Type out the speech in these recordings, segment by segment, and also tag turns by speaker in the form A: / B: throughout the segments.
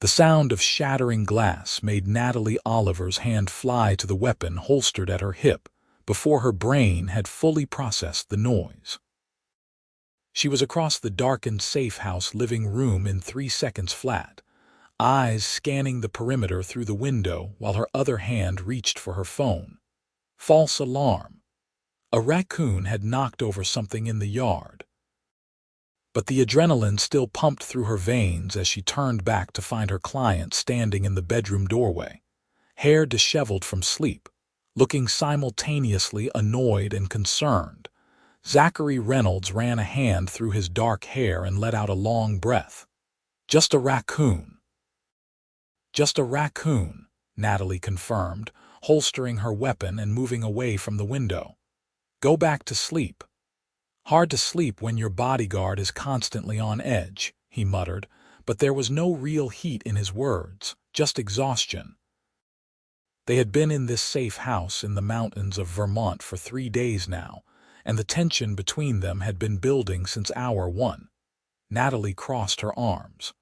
A: The sound of shattering glass made Natalie Oliver's hand fly to the weapon holstered at her hip before her brain had fully processed the noise. She was across the darkened safe house living room in 3 seconds flat, eyes scanning the perimeter through the window while her other hand reached for her phone. False alarm. A raccoon had knocked over something in the yard. But the adrenaline still pumped through her veins as she turned back to find her client standing in the bedroom doorway, hair disheveled from sleep, looking simultaneously annoyed and concerned. Zachary Reynolds ran a hand through his dark hair and let out a long breath. "Just a raccoon." "Just a raccoon," Natalie confirmed, holstering her weapon and moving away from the window. "Go back to sleep." "Hard to sleep when your bodyguard is constantly on edge," he muttered, but there was no real heat in his words, just exhaustion. They had been in this safe house in the mountains of Vermont for 3 days now, and the tension between them had been building since hour 1. Natalie crossed her arms.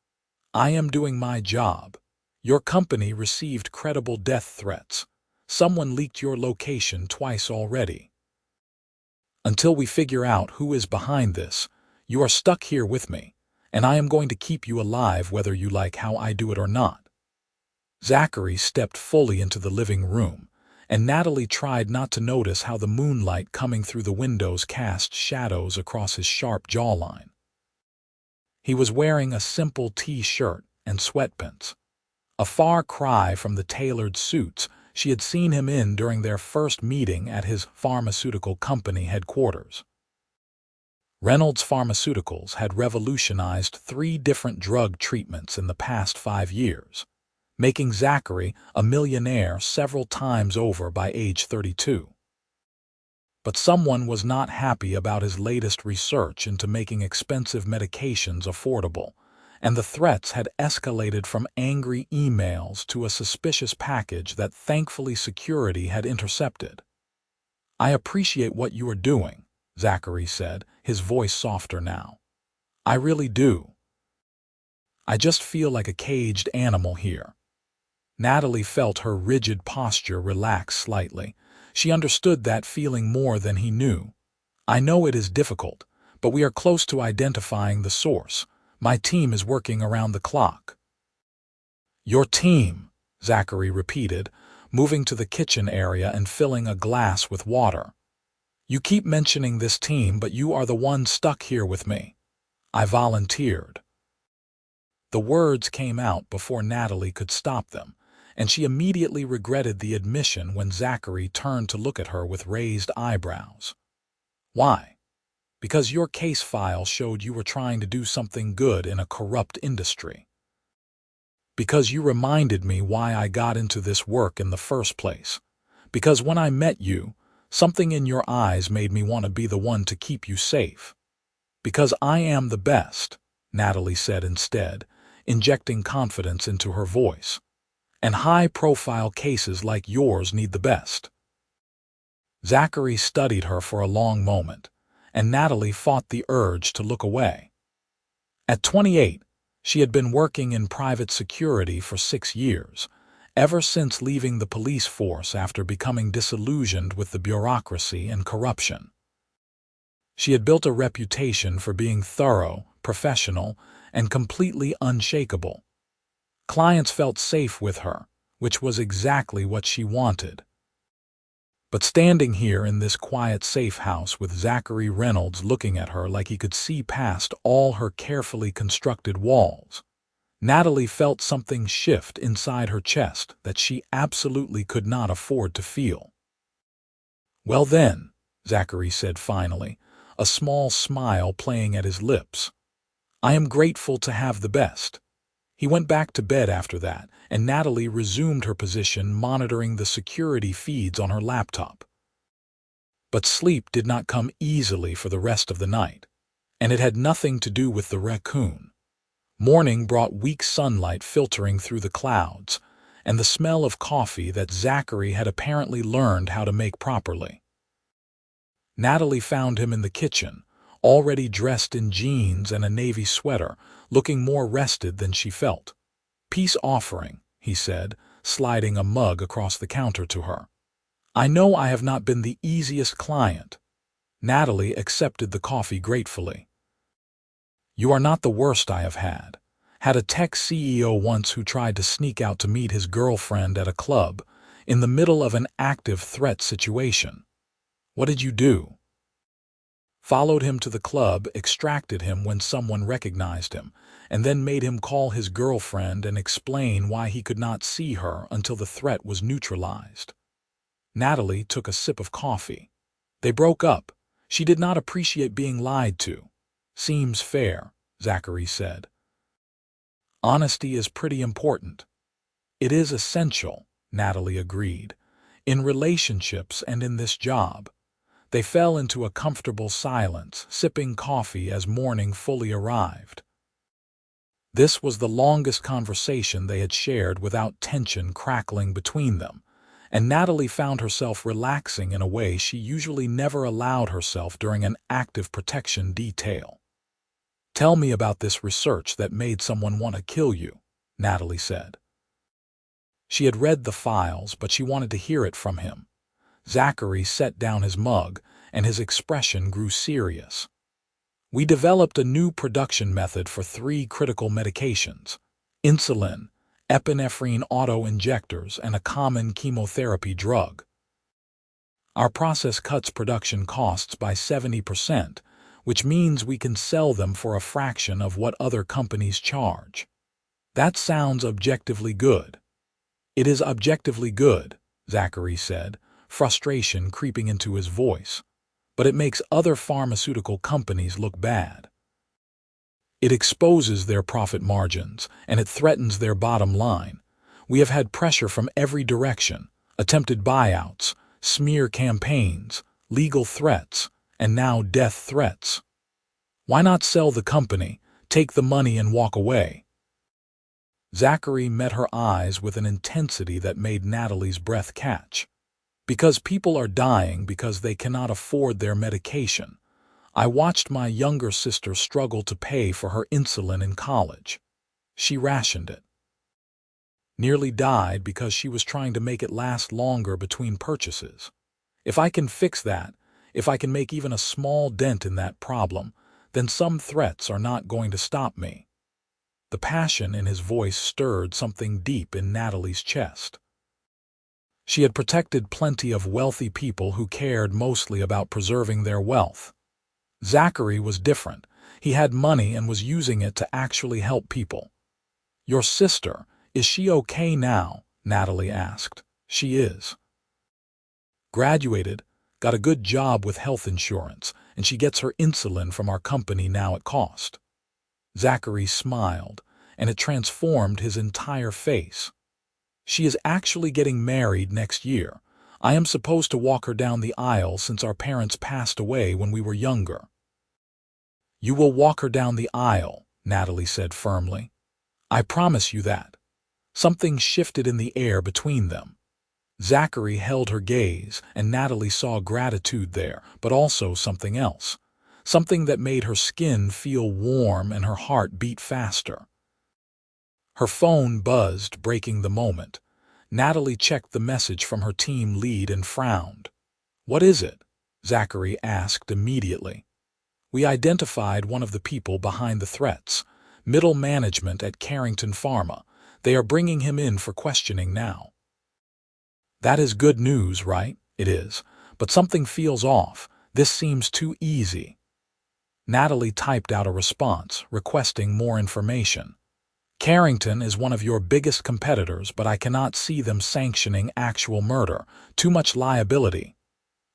A: "I am doing my job. Your company received credible death threats. Someone leaked your location twice already. Until we figure out who is behind this, you are stuck here with me, and I am going to keep you alive whether you like how I do it or not." Zachary stepped fully into the living room, and Natalie tried not to notice how the moonlight coming through the windows cast shadows across his sharp jawline. He was wearing a simple T-shirt and sweatpants, a far cry from the tailored suits she had seen him in during their first meeting at his pharmaceutical company headquarters. Reynolds Pharmaceuticals had revolutionized 3 different drug treatments in the past 5 years, making Zachary a millionaire several times over by age 32. But someone was not happy about his latest research into making expensive medications affordable, and the threats had escalated from angry emails to a suspicious package that thankfully security had intercepted. "I appreciate what you are doing," Zachary said, his voice softer now. "I really do. I just feel like a caged animal here." Natalie felt her rigid posture relax slightly. She understood that feeling more than he knew. "I know it is difficult, but we are close to identifying the source. My team is working around the clock." "Your team," Zachary repeated, moving to the kitchen area and filling a glass with water. "You keep mentioning this team, but you are the one stuck here with me." "I volunteered." The words came out before Natalie could stop them, and she immediately regretted the admission when Zachary turned to look at her with raised eyebrows. "Why?" "Because your case file showed you were trying to do something good in a corrupt industry. Because you reminded me why I got into this work in the first place. Because when I met you, something in your eyes made me want to be the one to keep you safe. Because I am the best," Natalie said instead, injecting confidence into her voice. "And high-profile cases like yours need the best." Zachary studied her for a long moment, and Natalie fought the urge to look away. At 28, she had been working in private security for 6 years, ever since leaving the police force after becoming disillusioned with the bureaucracy and corruption. She had built a reputation for being thorough, professional, and completely unshakable. Clients felt safe with her, which was exactly what she wanted. But standing here in this quiet safe house with Zachary Reynolds looking at her like he could see past all her carefully constructed walls, Natalie felt something shift inside her chest that she absolutely could not afford to feel. "Well then," Zachary said finally, a small smile playing at his lips, "I am grateful to have the best." He went back to bed after that, and Natalie resumed her position monitoring the security feeds on her laptop. But sleep did not come easily for the rest of the night, and it had nothing to do with the raccoon. Morning brought weak sunlight filtering through the clouds, and the smell of coffee that Zachary had apparently learned how to make properly. Natalie found him in the kitchen, already dressed in jeans and a navy sweater, looking more rested than she felt. "Peace offering," he said, sliding a mug across the counter to her. "I know I have not been the easiest client." Natalie accepted the coffee gratefully. "You are not the worst I have had. Had a tech CEO once who tried to sneak out to meet his girlfriend at a club in the middle of an active threat situation. What did you do?" "Followed him to the club, extracted him when someone recognized him, and then made him call his girlfriend and explain why he could not see her until the threat was neutralized." Natalie took a sip of coffee. "They broke up. She did not appreciate being lied to." "Seems fair," Zachary said. "Honesty is pretty important." "It is essential," Natalie agreed. "In relationships and in this job." They fell into a comfortable silence, sipping coffee as morning fully arrived. This was the longest conversation they had shared without tension crackling between them, and Natalie found herself relaxing in a way she usually never allowed herself during an active protection detail. "Tell me about this research that made someone want to kill you," Natalie said. She had read the files, but she wanted to hear it from him. Zachary set down his mug, and his expression grew serious. "We developed a new production method for 3 critical medications: insulin, epinephrine auto-injectors, and a common chemotherapy drug. Our process cuts production costs by 70%, which means we can sell them for a fraction of what other companies charge." "That sounds objectively good." "It is objectively good," Zachary said, frustration creeping into his voice. "But it makes other pharmaceutical companies look bad. It exposes their profit margins, and it threatens their bottom line. We have had pressure from every direction: attempted buyouts, smear campaigns, legal threats, and now death threats. Why not sell the company, take the money and walk away?" Zachary met her eyes with an intensity that made Natalie's breath catch. "Because people are dying because they cannot afford their medication. I watched my younger sister struggle to pay for her insulin in college. She rationed it. Nearly died because she was trying to make it last longer between purchases. If I can fix that, if I can make even a small dent in that problem, then some threats are not going to stop me." The passion in his voice stirred something deep in Natalie's chest. She had protected plenty of wealthy people who cared mostly about preserving their wealth. Zachary was different. He had money and was using it to actually help people. "Your sister, is she okay now?" Natalie asked. "She is. Graduated, got a good job with health insurance, and she gets her insulin from our company now at cost." Zachary smiled, and it transformed his entire face. "She is actually getting married next year. I am supposed to walk her down the aisle since our parents passed away when we were younger." "You will walk her down the aisle," Natalie said firmly. "I promise you that." Something shifted in the air between them. Zachary held her gaze, and Natalie saw gratitude there, but also something else. Something that made her skin feel warm and her heart beat faster. Her phone buzzed, breaking the moment. Natalie checked the message from her team lead and frowned. "What is it?" Zachary asked immediately. "We identified one of the people behind the threats. Middle management at Carrington Pharma. They are bringing him in for questioning now." "That is good news, right?" "It is. But something feels off. This seems too easy." Natalie typed out a response, requesting more information. "Carrington is one of your biggest competitors, but I cannot see them sanctioning actual murder. Too much liability.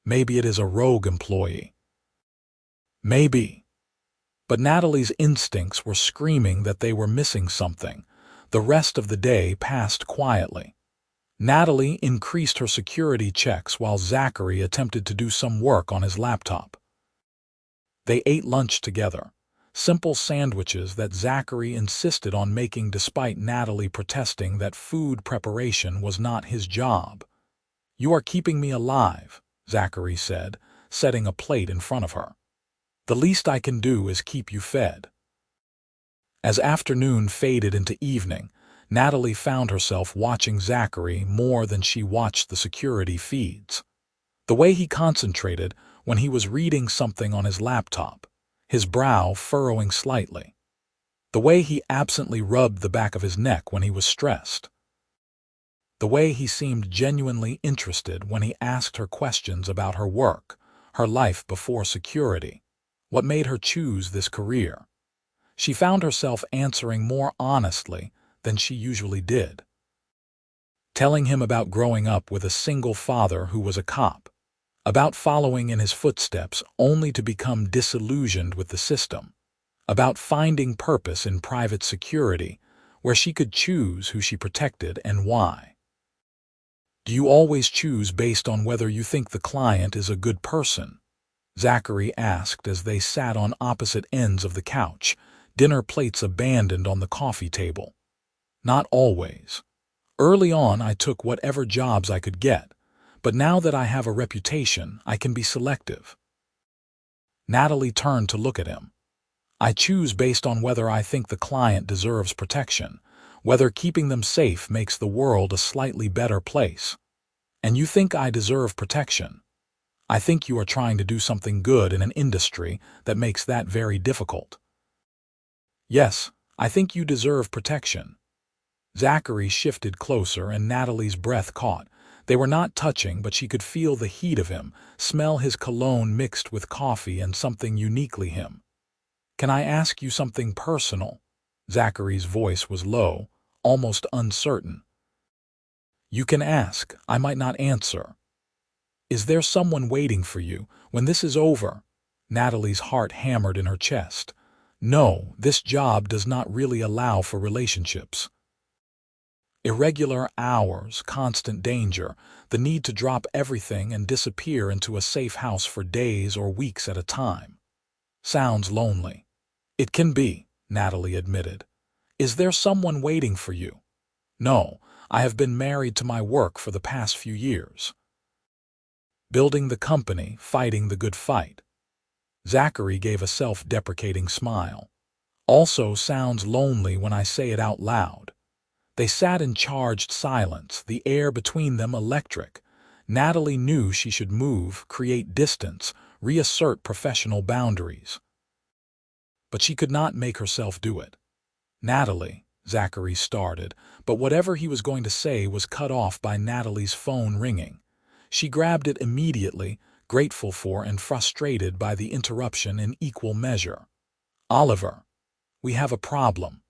A: Maybe it is a rogue employee." "Maybe." But Natalie's instincts were screaming that they were missing something. The rest of the day passed quietly. Natalie increased her security checks while Zachary attempted to do some work on his laptop. They ate lunch together. Simple sandwiches that Zachary insisted on making despite Natalie protesting that food preparation was not his job. "You are keeping me alive," Zachary said, setting a plate in front of her. "The least I can do is keep you fed." As afternoon faded into evening, Natalie found herself watching Zachary more than she watched the security feeds. The way he concentrated when he was reading something on his laptop, his brow furrowing slightly. The way he absently rubbed the back of his neck when he was stressed. The way he seemed genuinely interested when he asked her questions about her work, her life before security, what made her choose this career. She found herself answering more honestly than she usually did. Telling him about growing up with a single father who was a cop, about following in his footsteps only to become disillusioned with the system, about finding purpose in private security where she could choose who she protected and why. Do you always choose based on whether you think the client is a good person? Zachary asked as they sat on opposite ends of the couch, dinner plates abandoned on the coffee table. Not always. Early on, I took whatever jobs I could get, but now that I have a reputation, I can be selective. Natalie turned to look at him. I choose based on whether I think the client deserves protection, whether keeping them safe makes the world a slightly better place. And you think I deserve protection. I think you are trying to do something good in an industry that makes that very difficult. Yes, I think you deserve protection. Zachary shifted closer and Natalie's breath caught. They were not touching, but she could feel the heat of him, smell his cologne mixed with coffee and something uniquely him. Can I ask you something personal? Zachary's voice was low, almost uncertain. You can ask, I might not answer. Is there someone waiting for you when this is over? Natalie's heart hammered in her chest. No, this job does not really allow for relationships. Irregular hours, constant danger, the need to drop everything and disappear into a safe house for days or weeks at a time. Sounds lonely. It can be, Natalie admitted. Is there someone waiting for you? No, I have been married to my work for the past few years. Building the company, fighting the good fight. Zachary gave a self-deprecating smile. Also sounds lonely when I say it out loud. They sat in charged silence, the air between them electric. Natalie knew she should move, create distance, reassert professional boundaries. But she could not make herself do it. Natalie, Zachary started, but whatever he was going to say was cut off by Natalie's phone ringing. She grabbed it immediately, grateful for and frustrated by the interruption in equal measure. Oliver, we have a problem.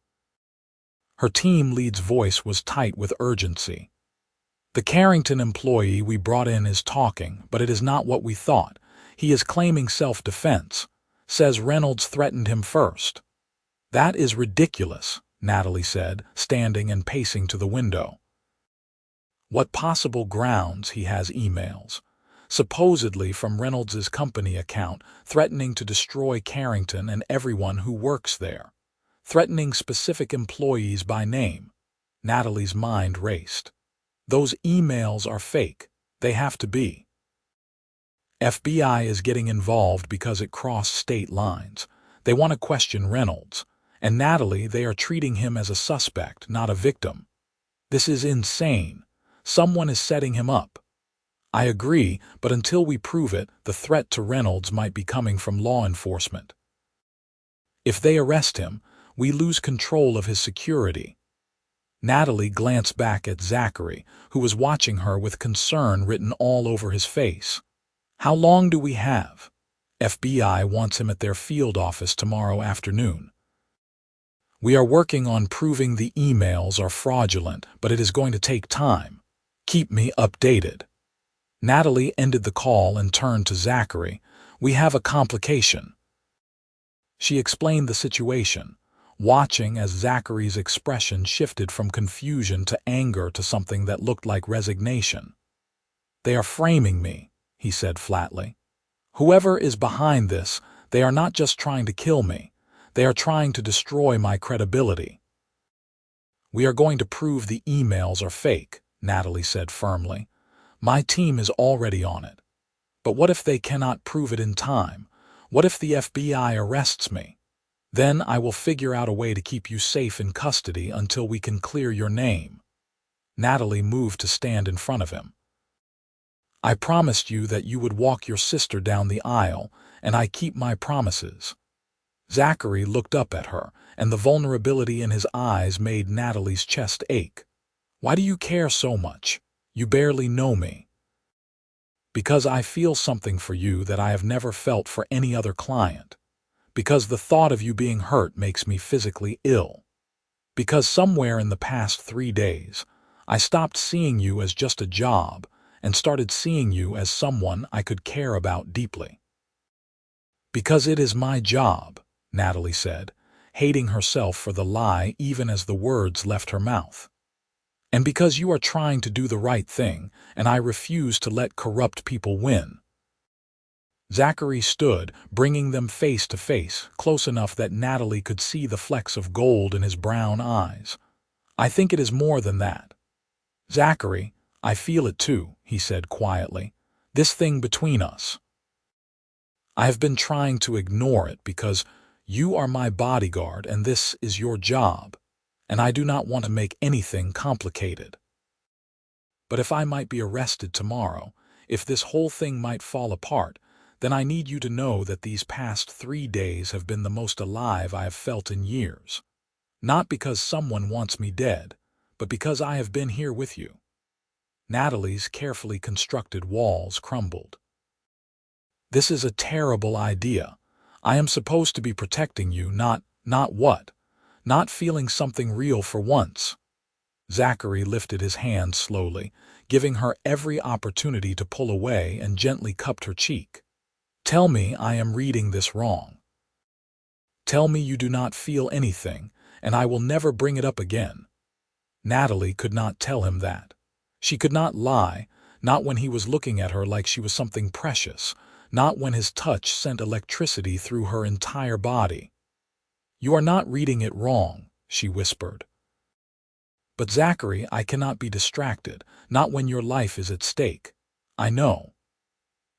A: Her team lead's voice was tight with urgency. The Carrington employee we brought in is talking, but it is not what we thought. He is claiming self-defense. Says Reynolds threatened him first. That is ridiculous, Natalie said, standing and pacing to the window. What possible grounds he has emails, supposedly from Reynolds's company account, threatening to destroy Carrington and everyone who works there. Threatening specific employees by name. Natalie's mind raced. Those emails are fake. They have to be. FBI is getting involved because it crossed state lines. They want to question Reynolds. And Natalie, they are treating him as a suspect, not a victim. This is insane. Someone is setting him up. I agree, but until we prove it, the threat to Reynolds might be coming from law enforcement. If they arrest him, we lose control of his security. Natalie glanced back at Zachary, who was watching her with concern written all over his face. How long do we have? FBI wants him at their field office tomorrow afternoon. We are working on proving the emails are fraudulent, but it is going to take time. Keep me updated. Natalie ended the call and turned to Zachary. We have a complication. She explained the situation, watching as Zachary's expression shifted from confusion to anger to something that looked like resignation. They are framing me, he said flatly. Whoever is behind this, they are not just trying to kill me. They are trying to destroy my credibility. We are going to prove the emails are fake, Natalie said firmly. My team is already on it. But what if they cannot prove it in time? What if the FBI arrests me? Then I will figure out a way to keep you safe in custody until we can clear your name. Natalie moved to stand in front of him. I promised you that you would walk your sister down the aisle, and I keep my promises. Zachary looked up at her, and the vulnerability in his eyes made Natalie's chest ache. Why do you care so much? You barely know me. Because I feel something for you that I have never felt for any other client. Because the thought of you being hurt makes me physically ill. Because somewhere in the past 3 days, I stopped seeing you as just a job and started seeing you as someone I could care about deeply. Because it is my job, Natalie said, hating herself for the lie even as the words left her mouth. And because you are trying to do the right thing, and I refuse to let corrupt people win. Zachary stood, bringing them face to face, close enough that Natalie could see the flecks of gold in his brown eyes. I think it is more than that. Zachary, I feel it too, he said quietly. This thing between us. I have been trying to ignore it because you are my bodyguard and this is your job, and I do not want to make anything complicated. But if I might be arrested tomorrow, if this whole thing might fall apart, then I need you to know that these past 3 days have been the most alive I have felt in years. Not because someone wants me dead, but because I have been here with you. Natalie's carefully constructed walls crumbled. This is a terrible idea. I am supposed to be protecting you, not what? Not feeling something real for once. Zachary lifted his hand slowly, giving her every opportunity to pull away and gently cupped her cheek. Tell me I am reading this wrong. Tell me you do not feel anything, and I will never bring it up again. Natalie could not tell him that. She could not lie, not when he was looking at her like she was something precious, not when his touch sent electricity through her entire body. You are not reading it wrong, she whispered. But Zachary, I cannot be distracted, not when your life is at stake. I know.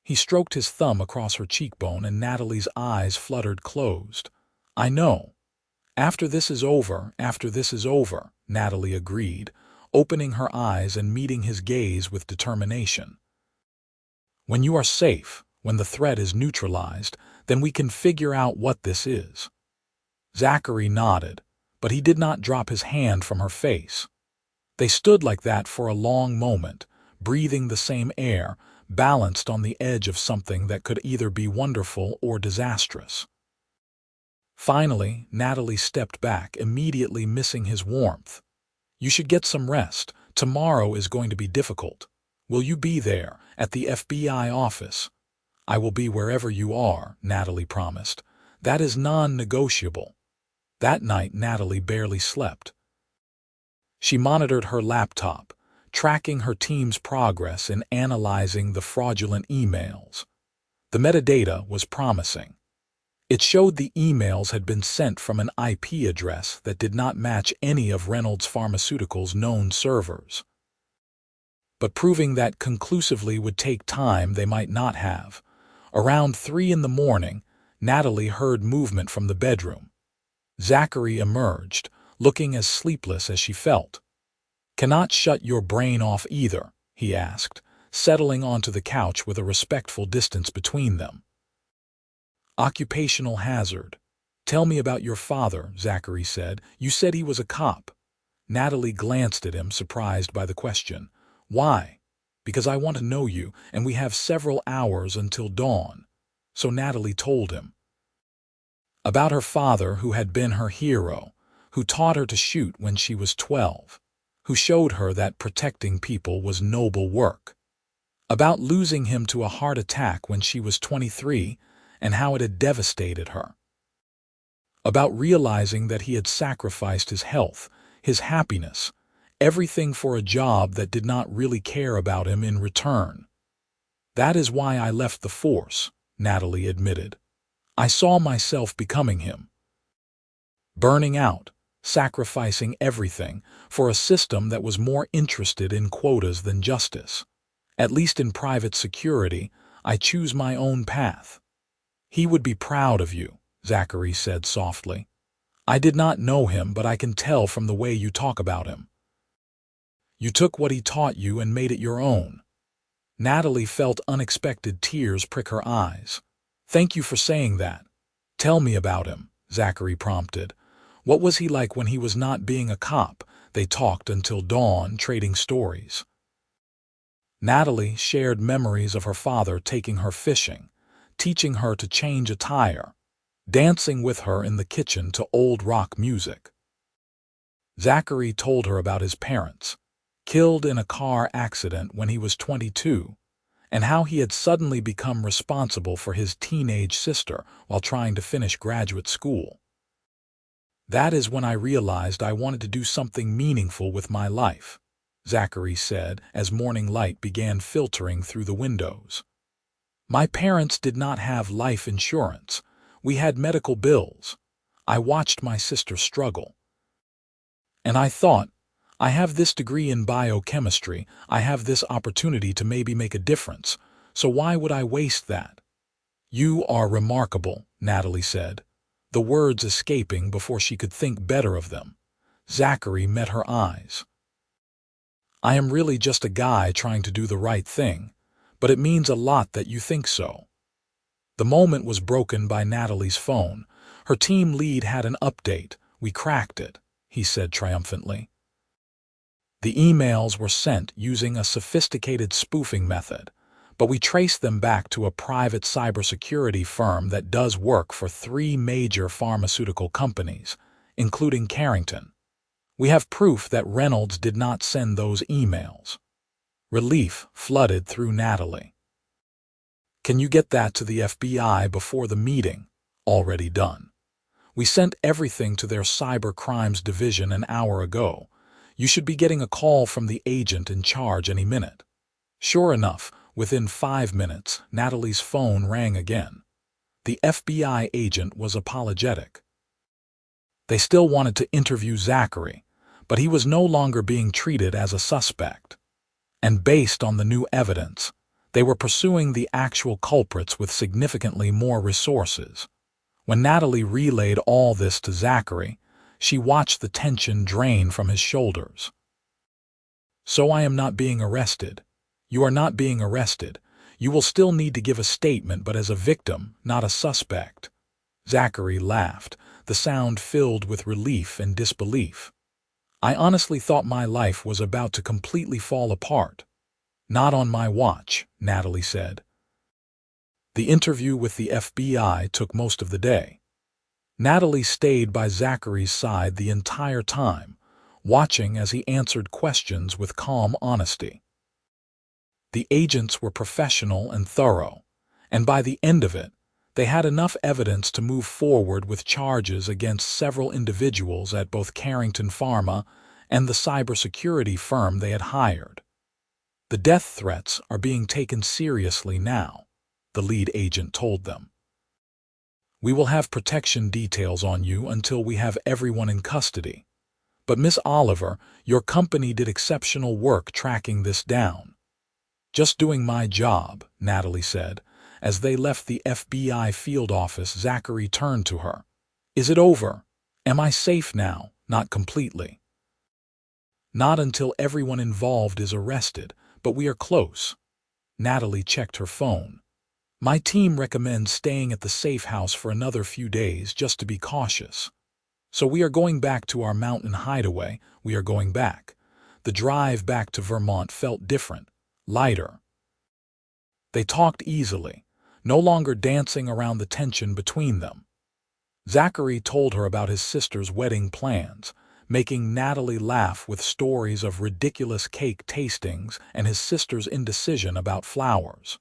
A: He stroked his thumb across her cheekbone and Natalie's eyes fluttered closed. I know. After this is over, Natalie agreed, opening her eyes and meeting his gaze with determination. When you are safe, when the threat is neutralized, then we can figure out what this is. Zachary nodded, but he did not drop his hand from her face. They stood like that for a long moment, breathing the same air, balanced on the edge of something that could either be wonderful or disastrous. Finally, Natalie stepped back, immediately missing his warmth. You should get some rest. Tomorrow is going to be difficult. Will you be there, at the FBI office? I will be wherever you are, Natalie promised. That is non-negotiable. That night, Natalie barely slept. She monitored her laptop, tracking her team's progress in analyzing the fraudulent emails. The metadata was promising. It showed the emails had been sent from an IP address that did not match any of Reynolds Pharmaceutical's known servers. But proving that conclusively would take time they might not have. Around 3 in the morning, Natalie heard movement from the bedroom. Zachary emerged, looking as sleepless as she felt. Cannot shut your brain off either, he asked, settling onto the couch with a respectful distance between them. Occupational hazard. Tell me about your father, Zachary said. You said he was a cop. Natalie glanced at him, surprised by the question. Why? Because I want to know you, and we have several hours until dawn. So Natalie told him. About her father, who had been her hero, who taught her to shoot when she was 12, who showed her that protecting people was noble work. About losing him to a heart attack when she was 23, and how it had devastated her. About realizing that he had sacrificed his health, his happiness, everything for a job that did not really care about him in return. That is why I left the force, Natalie admitted. I saw myself becoming him. Burning out, sacrificing everything for a system that was more interested in quotas than justice. At least in private security, I choose my own path. He would be proud of you, Zachary said softly. I did not know him, but I can tell from the way you talk about him. You took what he taught you and made it your own. Natalie felt unexpected tears prick her eyes. Thank you for saying that. Tell me about him, Zachary prompted. What was he like when he was not being a cop? They talked until dawn, trading stories. Natalie shared memories of her father taking her fishing, teaching her to change a tire, dancing with her in the kitchen to old rock music. Zachary told her about his parents, killed in a car accident when he was 22, and how he had suddenly become responsible for his teenage sister while trying to finish graduate school. That is when I realized I wanted to do something meaningful with my life, Zachary said as morning light began filtering through the windows. My parents did not have life insurance. We had medical bills. I watched my sister struggle. And I thought, I have this degree in biochemistry, I have this opportunity to maybe make a difference, so why would I waste that? You are remarkable, Natalie said, the words escaping before she could think better of them. Zachary met her eyes. I am really just a guy trying to do the right thing, but it means a lot that you think so. The moment was broken by Natalie's phone. Her team lead had an update. We cracked it, he said triumphantly. The emails were sent using a sophisticated spoofing method, but we traced them back to a private cybersecurity firm that does work for 3 major pharmaceutical companies, including Carrington. We have proof that Reynolds did not send those emails. Relief flooded through Natalie. Can you get that to the FBI before the meeting? Already done. We sent everything to their cyber crimes division an hour ago. You should be getting a call from the agent in charge any minute. Sure enough, within 5 minutes, Natalie's phone rang again. The FBI agent was apologetic. They still wanted to interview Zachary, but he was no longer being treated as a suspect. And based on the new evidence, they were pursuing the actual culprits with significantly more resources. When Natalie relayed all this to Zachary, she watched the tension drain from his shoulders. So I am not being arrested. You are not being arrested. You will still need to give a statement, but as a victim, not a suspect. Zachary laughed, the sound filled with relief and disbelief. I honestly thought my life was about to completely fall apart. Not on my watch, Natalie said. The interview with the FBI took most of the day. Natalie stayed by Zachary's side the entire time, watching as he answered questions with calm honesty. The agents were professional and thorough, and by the end of it, they had enough evidence to move forward with charges against several individuals at both Carrington Pharma and the cybersecurity firm they had hired. The death threats are being taken seriously now, the lead agent told them. We will have protection details on you until we have everyone in custody. But Miss Oliver, your company did exceptional work tracking this down. Just doing my job, Natalie said. As they left the FBI field office, Zachary turned to her. Is it over? Am I safe now? Not completely. Not until everyone involved is arrested, but we are close. Natalie checked her phone. My team recommends staying at the safe house for another few days just to be cautious. So we are going back to our mountain hideaway. We are going back. The drive back to Vermont felt different, lighter. They talked easily, no longer dancing around the tension between them. Zachary told her about his sister's wedding plans, making Natalie laugh with stories of ridiculous cake tastings and his sister's indecision about flowers.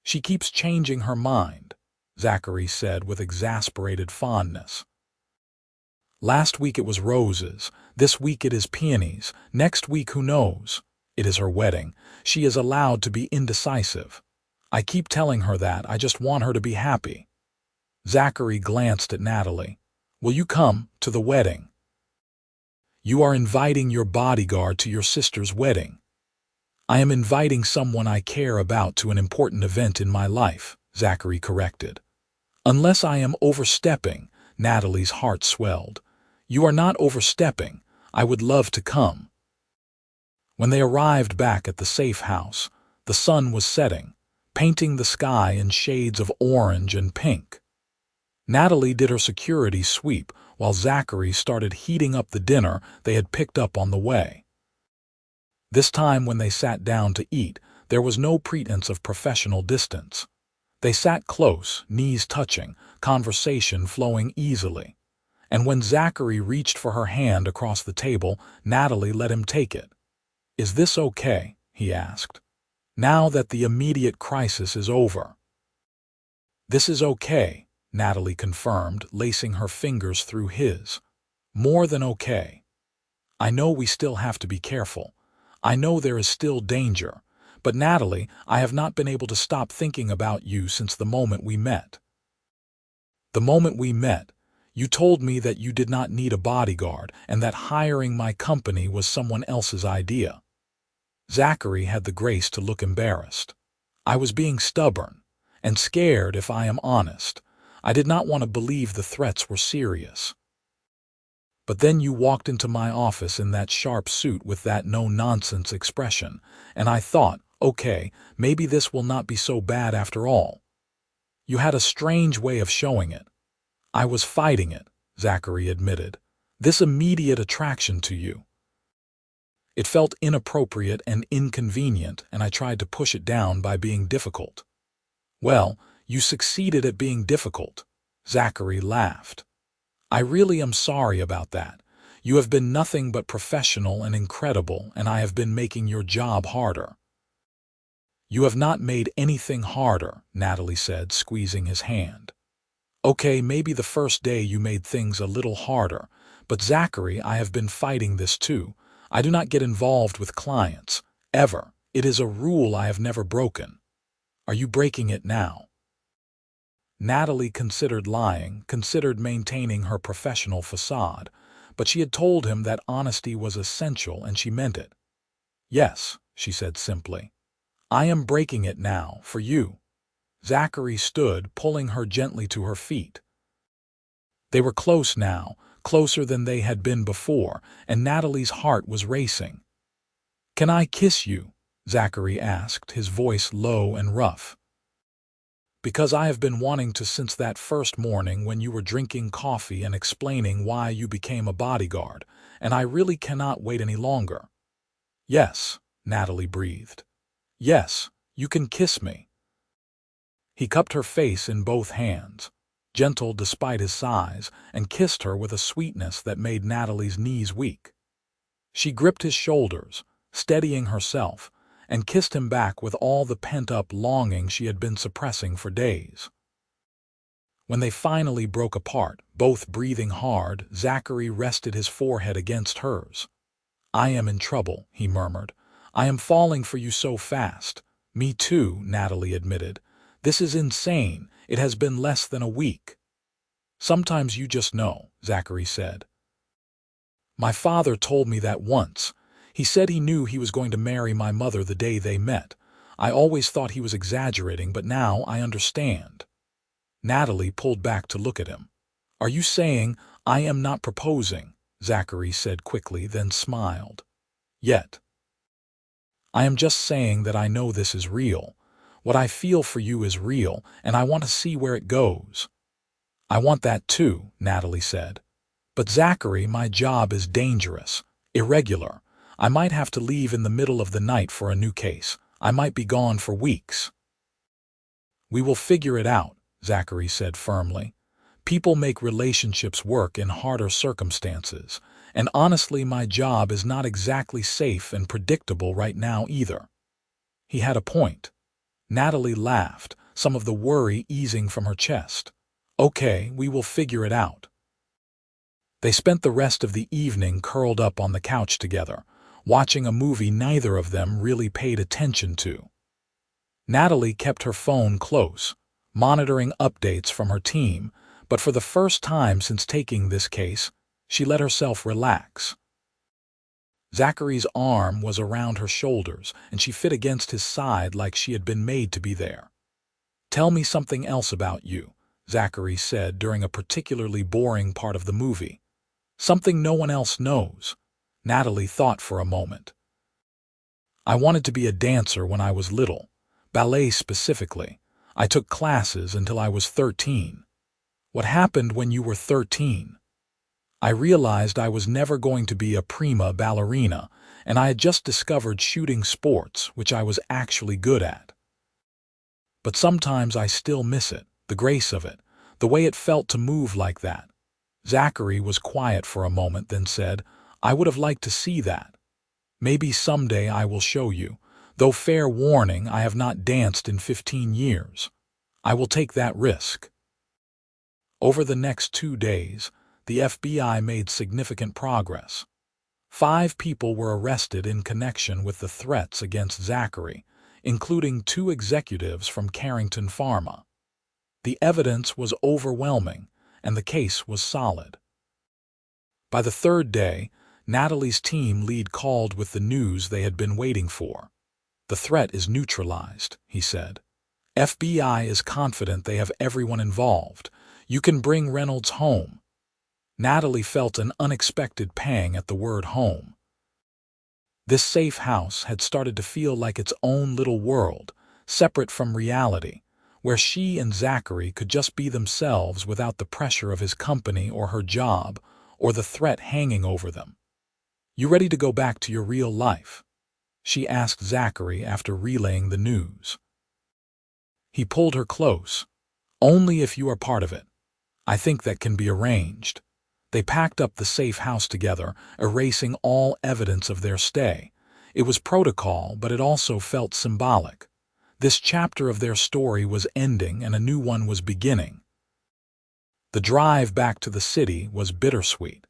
A: She keeps changing her mind, Zachary said with exasperated fondness. Last week it was roses, this week it is peonies, next week who knows? It is her wedding. She is allowed to be indecisive. I keep telling her that, I just want her to be happy. Zachary glanced at Natalie. Will you come to the wedding? You are inviting your bodyguard to your sister's wedding. I am inviting someone I care about to an important event in my life, Zachary corrected. Unless I am overstepping, Natalie's heart swelled. You are not overstepping. I would love to come." When they arrived back at the safe house, the sun was setting, painting the sky in shades of orange and pink. Natalie did her security sweep while Zachary started heating up the dinner they had picked up on the way. This time when they sat down to eat, there was no pretense of professional distance. They sat close, knees touching, conversation flowing easily. And when Zachary reached for her hand across the table, Natalie let him take it. "Is this okay?" he asked. "Now that the immediate crisis is over." "This is okay," Natalie confirmed, lacing her fingers through his. "More than okay. I know we still have to be careful. I know there is still danger. But Natalie, I have not been able to stop thinking about you since the moment we met. The moment we met, you told me that you did not need a bodyguard and that hiring my company was someone else's idea." Zachary had the grace to look embarrassed. "I was being stubborn and scared, if I am honest. I did not want to believe the threats were serious. But then you walked into my office in that sharp suit with that no-nonsense expression, and I thought, okay, maybe this will not be so bad after all. You had a strange way of showing it. I was fighting it," Zachary admitted. "This immediate attraction to you. It felt inappropriate and inconvenient, and I tried to push it down by being difficult." "Well, you succeeded at being difficult," Zachary laughed. "I really am sorry about that. You have been nothing but professional and incredible, and I have been making your job harder." "You have not made anything harder," Natalie said, squeezing his hand. "Okay, maybe the first day you made things a little harder, but Zachary, I have been fighting this too. I do not get involved with clients, ever. It is a rule I have never broken. Are you breaking it now?" Natalie considered lying, considered maintaining her professional facade, but she had told him that honesty was essential and she meant it. "Yes," she said simply. "I am breaking it now, for you." Zachary stood, pulling her gently to her feet. They were close now, closer than they had been before, and Natalie's heart was racing. "Can I kiss you?" Zachary asked, his voice low and rough. "Because I have been wanting to since that first morning when you were drinking coffee and explaining why you became a bodyguard, and I really cannot wait any longer." "Yes," Natalie breathed. "Yes, you can kiss me." He cupped her face in both hands, gentle despite his size, and kissed her with a sweetness that made Natalie's knees weak. She gripped his shoulders, steadying herself, and kissed him back with all the pent-up longing she had been suppressing for days. When they finally broke apart, both breathing hard, Zachary rested his forehead against hers. "I am in trouble," he murmured. "I am falling for you so fast." "Me too," Natalie admitted. "This is insane. It has been less than a week." "Sometimes you just know," Zachary said. "My father told me that once. He said he knew he was going to marry my mother the day they met. I always thought he was exaggerating, but now I understand." Natalie pulled back to look at him. "Are you saying I am not proposing?" Zachary said quickly, then smiled. "Yet. I am just saying that I know this is real. What I feel for you is real, and I want to see where it goes." "I want that too," Natalie said. "But Zachary, my job is dangerous, irregular. I might have to leave in the middle of the night for a new case. I might be gone for weeks." "We will figure it out," Zachary said firmly. "People make relationships work in harder circumstances, and honestly, my job is not exactly safe and predictable right now either." He had a point. Natalie laughed, some of the worry easing from her chest. "Okay, we will figure it out." They spent the rest of the evening curled up on the couch together, watching a movie neither of them really paid attention to. Natalie kept her phone close, monitoring updates from her team, but for the first time since taking this case, she let herself relax. Zachary's arm was around her shoulders, and she fit against his side like she had been made to be there. "Tell me something else about you," Zachary said during a particularly boring part of the movie. Something no one else knows. Natalie thought for a moment. I wanted to be a dancer when I was little, ballet specifically. I took classes until I was 13. What happened when you were 13? I realized I was never going to be a prima ballerina, and I had just discovered shooting sports, which I was actually good at. But sometimes I still miss it, the grace of it, the way it felt to move like that. Zachary was quiet for a moment, then said, I would have liked to see that. Maybe someday I will show you, though fair warning, I have not danced in 15 years. I will take that risk. Over the next 2 days, the FBI made significant progress. 5 people were arrested in connection with the threats against Zachary, including 2 executives from Carrington Pharma. The evidence was overwhelming, and the case was solid. By the 3rd day, Natalie's team lead called with the news they had been waiting for. The threat is neutralized, he said. FBI is confident they have everyone involved. You can bring Reynolds home. Natalie felt an unexpected pang at the word home. This safe house had started to feel like its own little world, separate from reality, where she and Zachary could just be themselves without the pressure of his company or her job, or the threat hanging over them. You ready to go back to your real life? She asked Zachary after relaying the news. He pulled her close. Only if you are part of it. I think that can be arranged. They packed up the safe house together, erasing all evidence of their stay. It was protocol, but it also felt symbolic. This chapter of their story was ending and a new one was beginning. The drive back to the city was bittersweet.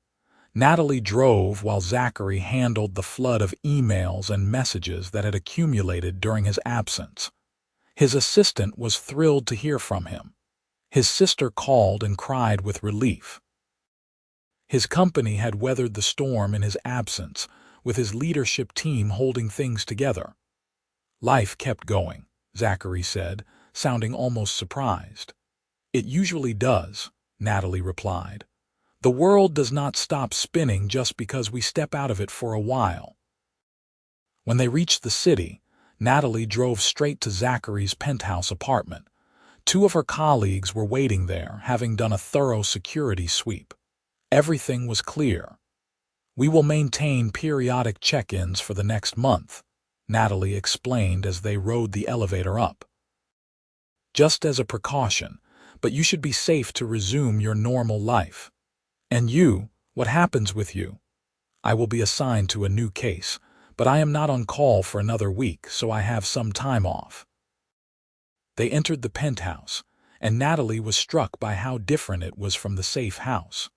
A: Natalie drove while Zachary handled the flood of emails and messages that had accumulated during his absence. His assistant was thrilled to hear from him. His sister called and cried with relief. His company had weathered the storm in his absence, with his leadership team holding things together. Life kept going, Zachary said, sounding almost surprised. It usually does, Natalie replied. The world does not stop spinning just because we step out of it for a while. When they reached the city, Natalie drove straight to Zachary's penthouse apartment. 2 of her colleagues were waiting there, having done a thorough security sweep. Everything was clear. We will maintain periodic check-ins for the next month, Natalie explained as they rode the elevator up. Just as a precaution, but you should be safe to resume your normal life. And you, what happens with you? I will be assigned to a new case, but I am not on call for another week, so I have some time off. They entered the penthouse, and Natalie was struck by how different it was from the safe house.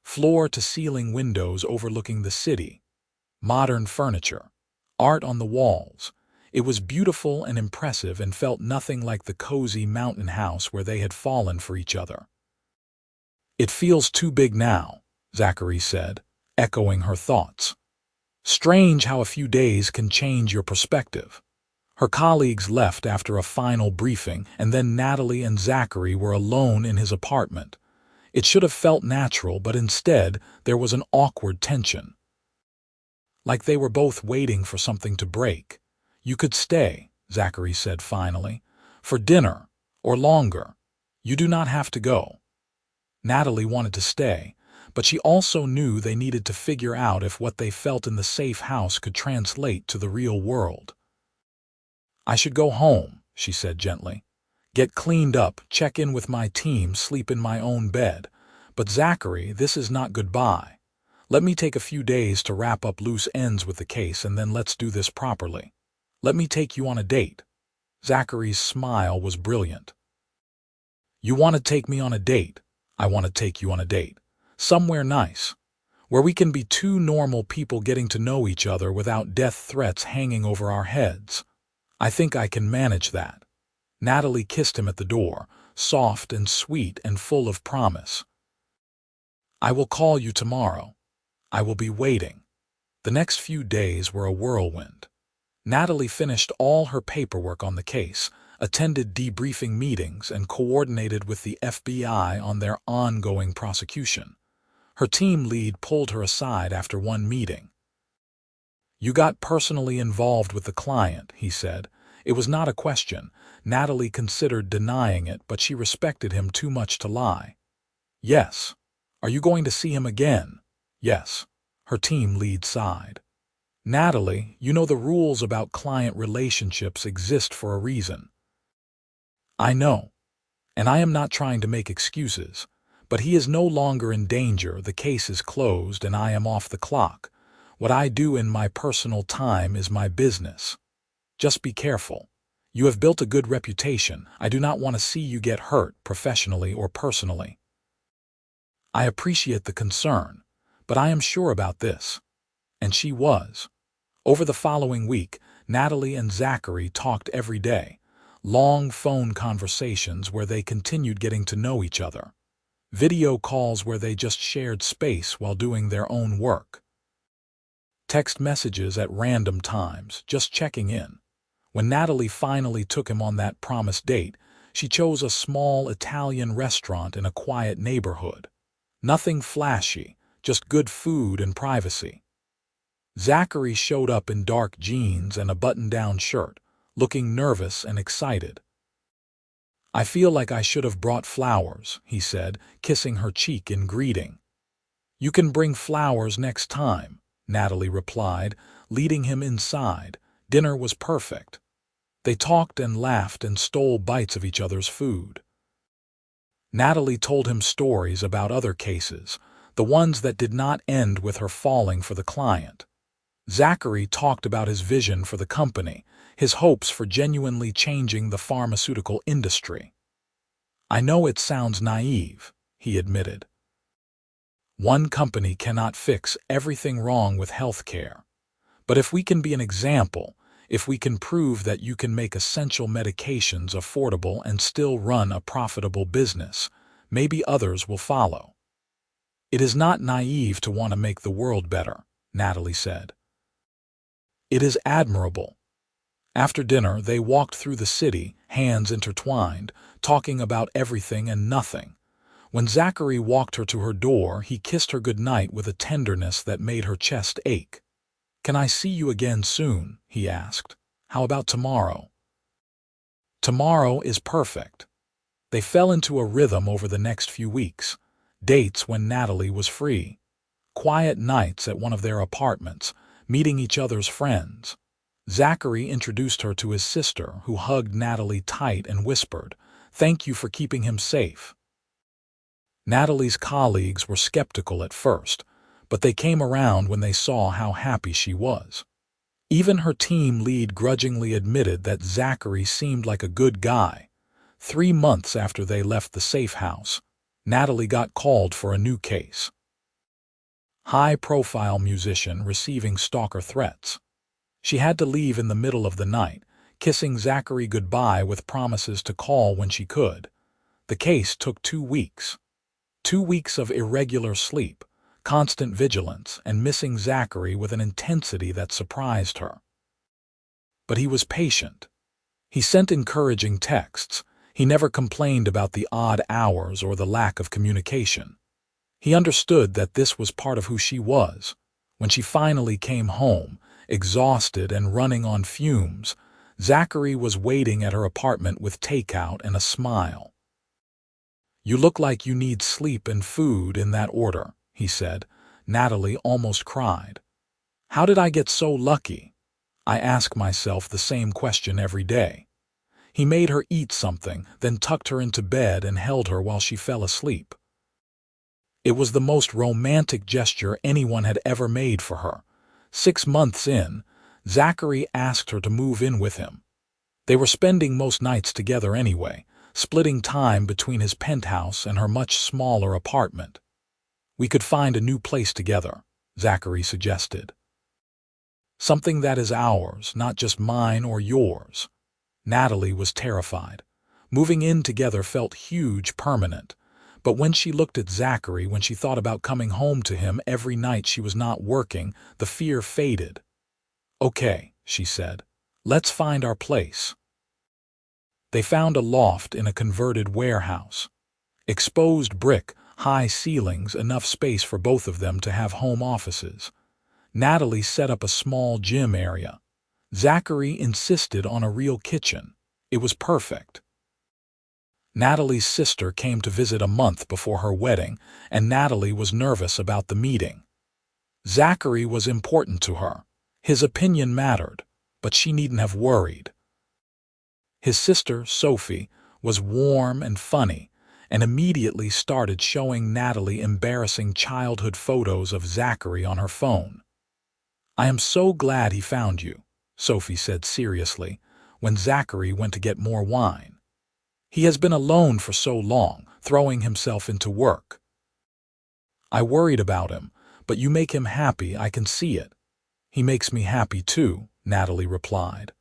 A: Floor-to-ceiling windows overlooking the city, modern furniture, art on the walls. It was beautiful and impressive and felt nothing like the cozy mountain house where they had fallen for each other. It feels too big now, Zachary said, echoing her thoughts. Strange how a few days can change your perspective. Her colleagues left after a final briefing, and then Natalie and Zachary were alone in his apartment. It should have felt natural, but instead there was an awkward tension. Like they were both waiting for something to break. You could stay, Zachary said finally, for dinner, or longer. You do not have to go. Natalie wanted to stay, but she also knew they needed to figure out if what they felt in the safe house could translate to the real world. I should go home, she said gently. Get cleaned up, check in with my team, sleep in my own bed. But Zachary, this is not goodbye. Let me take a few days to wrap up loose ends with the case, and then let's do this properly. Let me take you on a date. Zachary's smile was brilliant. You want to take me on a date? I want to take you on a date. Somewhere nice, where we can be 2 normal people getting to know each other without death threats hanging over our heads. I think I can manage that. Natalie kissed him at the door, soft and sweet and full of promise. I will call you tomorrow. I will be waiting. The next few days were a whirlwind. Natalie finished all her paperwork on the case, attended debriefing meetings, and coordinated with the FBI on their ongoing prosecution. Her team lead pulled her aside after one meeting. "You got personally involved with the client," he said. It was not a question. Natalie considered denying it, but she respected him too much to lie. "Yes." "Are you going to see him again?" "Yes." Her team lead sighed. "Natalie, you know the rules about client relationships exist for a reason." "I know. And I am not trying to make excuses. But he is no longer in danger, the case is closed, and I am off the clock. What I do in my personal time is my business. Just be careful. You have built a good reputation. I do not want to see you get hurt, professionally or personally." "I appreciate the concern, but I am sure about this." And she was. Over the following week, Natalie and Zachary talked every day. Long phone conversations where they continued getting to know each other. Video calls where they just shared space while doing their own work. Text messages at random times, just checking in. When Natalie finally took him on that promised date, she chose a small Italian restaurant in a quiet neighborhood. Nothing flashy, just good food and privacy. Zachary showed up in dark jeans and a button-down shirt, looking nervous and excited. "I feel like I should have brought flowers," he said, kissing her cheek in greeting. "You can bring flowers next time," Natalie replied, leading him inside. Dinner was perfect. They talked and laughed and stole bites of each other's food. Natalie told him stories about other cases, the ones that did not end with her falling for the client. Zachary talked about his vision for the company, his hopes for genuinely changing the pharmaceutical industry. "I know it sounds naive," he admitted. "One company cannot fix everything wrong with healthcare. But if we can be an example, if we can prove that you can make essential medications affordable and still run a profitable business, maybe others will follow." "It is not naive to want to make the world better," Natalie said. "It is admirable." After dinner, they walked through the city, hands intertwined, talking about everything and nothing. When Zachary walked her to her door, he kissed her goodnight with a tenderness that made her chest ache. "Can I see you again soon?" he asked. "How about tomorrow?" "Tomorrow is perfect." They fell into a rhythm over the next few weeks. Dates when Natalie was free. Quiet nights at one of their apartments, meeting each other's friends. Zachary introduced her to his sister, who hugged Natalie tight and whispered, "Thank you for keeping him safe." Natalie's colleagues were skeptical at first, but they came around when they saw how happy she was. Even her team lead grudgingly admitted that Zachary seemed like a good guy. 3 months after they left the safe house, Natalie got called for a new case. High-profile musician receiving stalker threats. She had to leave in the middle of the night, kissing Zachary goodbye with promises to call when she could. The case took 2 weeks. 2 weeks of irregular sleep, constant vigilance, and missing Zachary with an intensity that surprised her. But he was patient. He sent encouraging texts. He never complained about the odd hours or the lack of communication. He understood that this was part of who she was. When she finally came home, exhausted and running on fumes, Zachary was waiting at her apartment with takeout and a smile. "You look like you need sleep and food in that order," he said. Natalie almost cried. "How did I get so lucky? I ask myself the same question every day." He made her eat something, then tucked her into bed and held her while she fell asleep. It was the most romantic gesture anyone had ever made for her. 6 months in, Zachary asked her to move in with him. They were spending most nights together anyway, splitting time between his penthouse and her much smaller apartment. "We could find a new place together," Zachary suggested. "Something that is ours, not just mine or yours." Natalie was terrified. Moving in together felt huge, permanent. But when she looked at Zachary, when she thought about coming home to him every night she was not working, the fear faded. "Okay," she said. "Let's find our place." They found a loft in a converted warehouse. Exposed brick, high ceilings, enough space for both of them to have home offices. Natalie set up a small gym area. Zachary insisted on a real kitchen. It was perfect. Natalie's sister came to visit a month before her wedding, and Natalie was nervous about the meeting. Zachary was important to her. His opinion mattered, but she needn't have worried. His sister, Sophie, was warm and funny, and immediately started showing Natalie embarrassing childhood photos of Zachary on her phone. "I am so glad he found you," Sophie said seriously, when Zachary went to get more wine. "He has been alone for so long, throwing himself into work. I worried about him, but you make him happy, I can see it." "He makes me happy too," Natalie replied.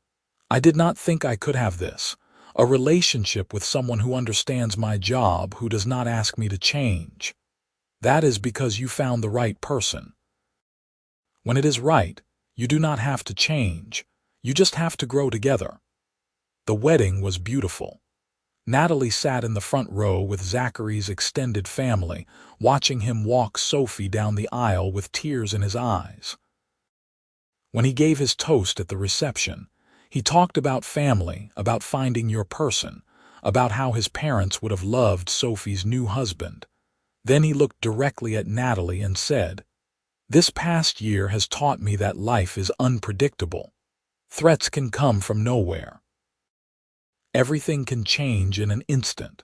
A: "I did not think I could have this, a relationship with someone who understands my job, who does not ask me to change. That is because you found the right person. When it is right, you do not have to change. You just have to grow together." The wedding was beautiful. Natalie sat in the front row with Zachary's extended family, watching him walk Sophie down the aisle with tears in his eyes. When he gave his toast at the reception, he talked about family, about finding your person, about how his parents would have loved Sophie's new husband. Then he looked directly at Natalie and said, "This past year has taught me that life is unpredictable. Threats can come from nowhere. Everything can change in an instant.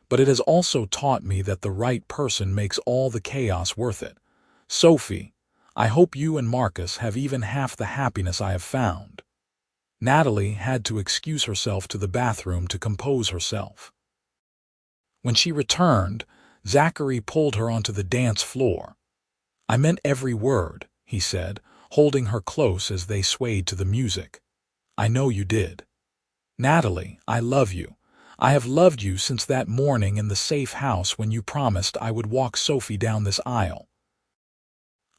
A: But it has also taught me that the right person makes all the chaos worth it. Sophie, I hope you and Marcus have even half the happiness I have found." Natalie had to excuse herself to the bathroom to compose herself. When she returned, Zachary pulled her onto the dance floor. "I meant every word," he said, holding her close as they swayed to the music. "I know you did. Natalie, I love you. I have loved you since that morning in the safe house when you promised I would walk Sophie down this aisle.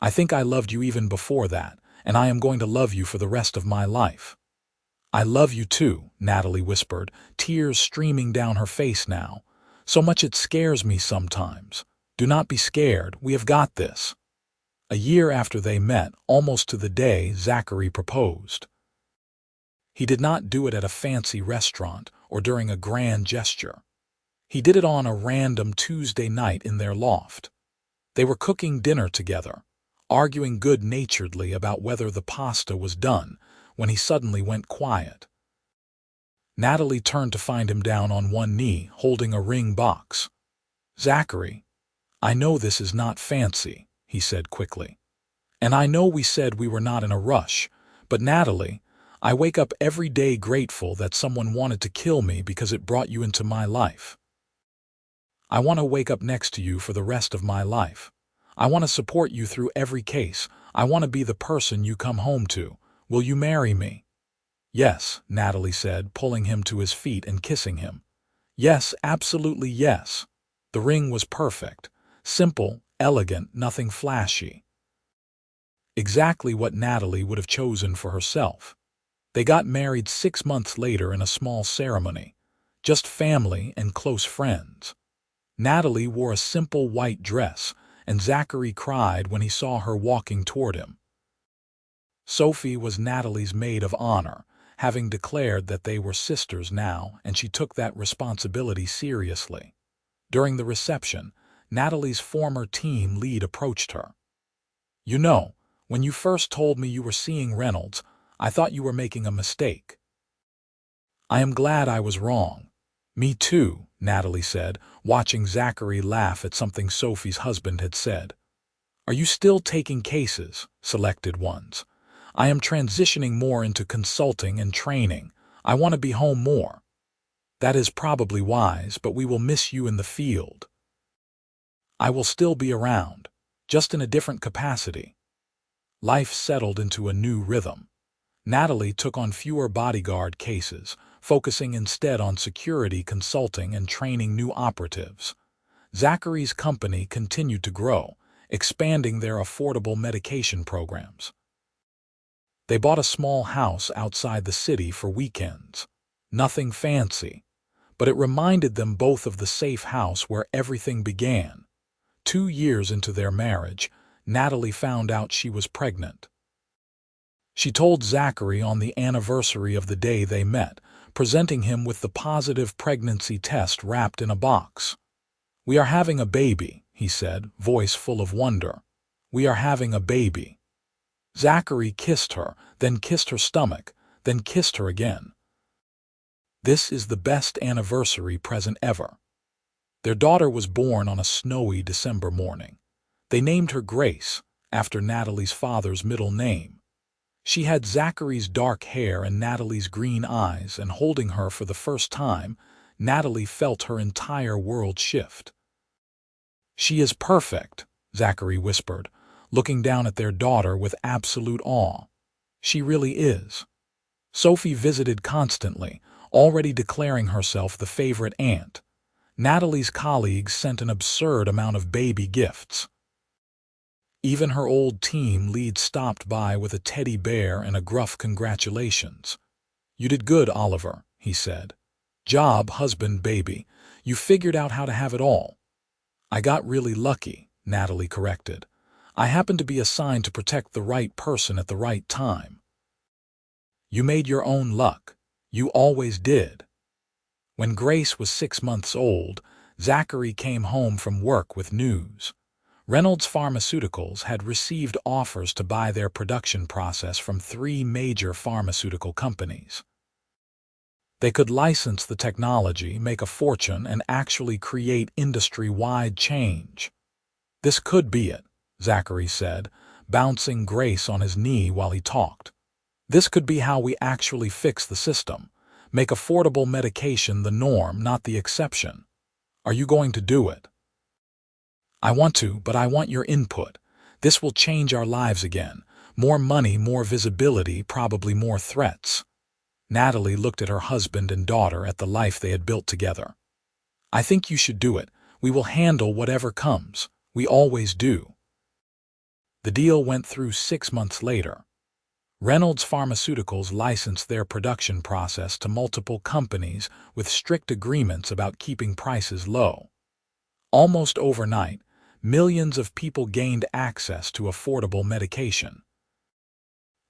A: I think I loved you even before that, and I am going to love you for the rest of my life." "I love you too," Natalie whispered, tears streaming down her face now. "So much it scares me sometimes. Do not be scared, we have got this." A year after they met, almost to the day, Zachary proposed. He did not do it at a fancy restaurant or during a grand gesture. He did it on a random Tuesday night in their loft. They were cooking dinner together, arguing good-naturedly about whether the pasta was done, when he suddenly went quiet. Natalie turned to find him down on one knee, holding a ring box. "Zachary, I know this is not fancy," he said quickly. "And I know we said we were not in a rush, but Natalie, I wake up every day grateful that someone wanted to kill me because it brought you into my life. I want to wake up next to you for the rest of my life. I want to support you through every case. I want to be the person you come home to. Will you marry me?" "Yes," Natalie said, pulling him to his feet and kissing him. "Yes, absolutely yes." The ring was perfect. Simple, elegant, nothing flashy. Exactly what Natalie would have chosen for herself. They got married 6 months later in a small ceremony. Just family and close friends. Natalie wore a simple white dress, and Zachary cried when he saw her walking toward him. Sophie was Natalie's maid of honor, having declared that they were sisters now, and she took that responsibility seriously. During the reception, Natalie's former team lead approached her. "You know, when you first told me you were seeing Reynolds, I thought you were making a mistake. I am glad I was wrong." "Me too," Natalie said, watching Zachary laugh at something Sophie's husband had said. "Are you still taking cases, selected ones?" "I am transitioning more into consulting and training. I want to be home more." "That is probably wise, but we will miss you in the field." "I will still be around, just in a different capacity." Life settled into a new rhythm. Natalie took on fewer bodyguard cases, focusing instead on security consulting and training new operatives. Zachary's company continued to grow, expanding their affordable medication programs. They bought a small house outside the city for weekends. Nothing fancy, but it reminded them both of the safe house where everything began. 2 years into their marriage, Natalie found out she was pregnant. She told Zachary on the anniversary of the day they met, presenting him with the positive pregnancy test wrapped in a box. "We are having a baby," he said, voice full of wonder. "We are having a baby." Zachary kissed her, then kissed her stomach, then kissed her again. "This is the best anniversary present ever." Their daughter was born on a snowy December morning. They named her Grace, after Natalie's father's middle name. She had Zachary's dark hair and Natalie's green eyes, and holding her for the first time, Natalie felt her entire world shift. "She is perfect," Zachary whispered, looking down at their daughter with absolute awe. "She really is." Sophie visited constantly, already declaring herself the favorite aunt. Natalie's colleagues sent an absurd amount of baby gifts. Even her old team lead stopped by with a teddy bear and a gruff congratulations. "You did good, Oliver," he said. "Job, husband, baby. You figured out how to have it all." "I got really lucky," Natalie corrected. "I happened to be assigned to protect the right person at the right time." "You made your own luck. You always did." When Grace was 6 months old, Zachary came home from work with news. Reynolds Pharmaceuticals had received offers to buy their production process from 3 major pharmaceutical companies. They could license the technology, make a fortune, and actually create industry-wide change. "This could be it," Zachary said, bouncing Grace on his knee while he talked. "This could be how we actually fix the system, make affordable medication the norm, not the exception. Are you going to do it?" "I want to, but I want your input. This will change our lives again. More money, more visibility, probably more threats." Natalie looked at her husband and daughter, at the life they had built together. "I think you should do it. We will handle whatever comes. We always do." The deal went through 6 months later. Reynolds Pharmaceuticals licensed their production process to multiple companies with strict agreements about keeping prices low. Almost overnight, millions of people gained access to affordable medication.